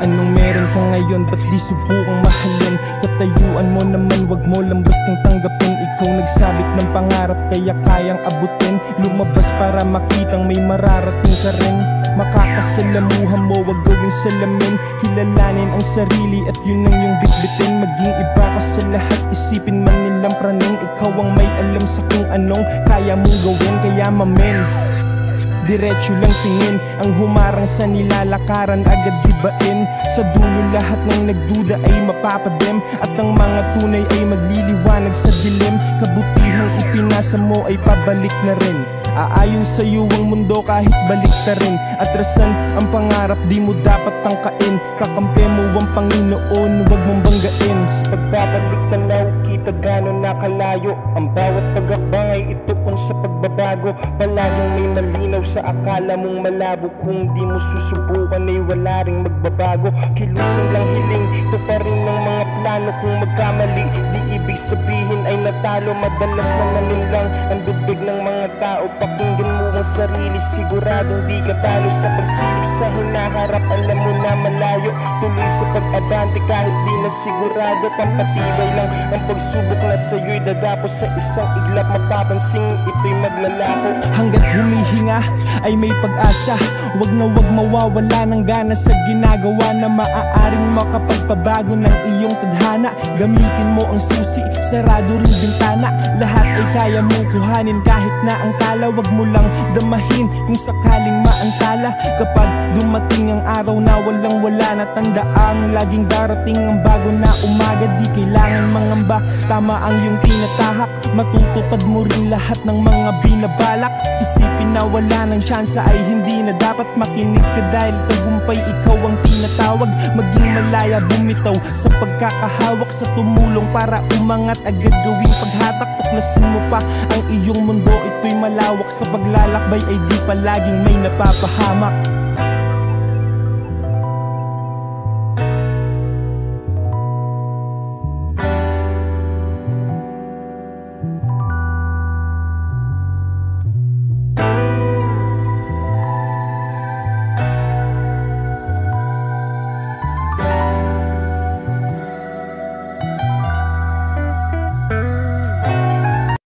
anong meron ka ngayon, ba't di subukang mahalin? Katayuan mo naman, wag mo lang bastang tanggapin. Ikaw nagsabit ng pangarap, kaya kayang abutin. Lumabas para makitang may mararating ka rin. Makakasalamuhan mo, wag gawing salamin. Kilalanin ang sarili at yun ang iyong bitbitin. Maging iba ka sa lahat, isipin man nilang praning. Ikaw ang may alam sa kung anong kaya mong gawin. Kaya mamen, diretso lang tingin, ang humarang sa nilalakaran agad gibain. Sa dulo lahat ng nagduda ay mapapadem, at ang mga tunay ay magliliwanag sa dilim. Kabutihang ipinasa mo ay pabalik na rin. Aayon sa'yo ang mundo kahit balik ta rin. Atrasan ang pangarap, di mo dapat tangkain. Kakampi mo ang Panginoon, wag mong banggain. Sa pagbabalik tanaw, kita gano'n nakalayo. Ang bawat pag-akbang ay ituon sa pagbabago. Palaging may malinaw sa akala mong malabo. Kung di mo susubukan ay wala ring magbabago. Kilusan lang hiling, ito pa rin ang mga plano. Kung magkamali, di ibig sabihin ay natalo. Madalas na naninlang ang bibig ng mga tao. Pakinggan mo ang sarili, siguradong di ka talo. Sa pagsilip sa hinaharap, alam mo na malayo. Tuloy sa pag-abante kahit di na sigurado. Pampatibay lang ang pagsubok na sa'yo'y dadapo. Sa isang iglap mapapansing ito'y maglalako. Hanggat humihinga ay may pag-asa. Wag na wag mawawala ng gana sa ginagawa na maaaring makapagpabago ng iyong tadhana. Gamitin mo ang susi, sarado rin bintana. Lahat ay kaya mong kuhanin kahit na ang tala. Wag mo lang damahin kung sakaling maantala. Kapag dumating ang araw na walang wala na, tandaang laging darating ang bago na umaga. Di kailangan mangamba, tama ang iyong tinatahak. Matutupad mo rin lahat ng mga binabalak. Isipin na wala ng tsansa ay hindi na dapat. Makinig ka dahil tagumpay ikaw ang tinatawag. Maging malaya, bumitaw sa pagkakahawak. Sa tumulong para umangat, agad gawing paghatak. Tuklasin mo pa ang iyong mundo, ito'y malawak. Sa paglalakbay ay di palaging may napapahamak.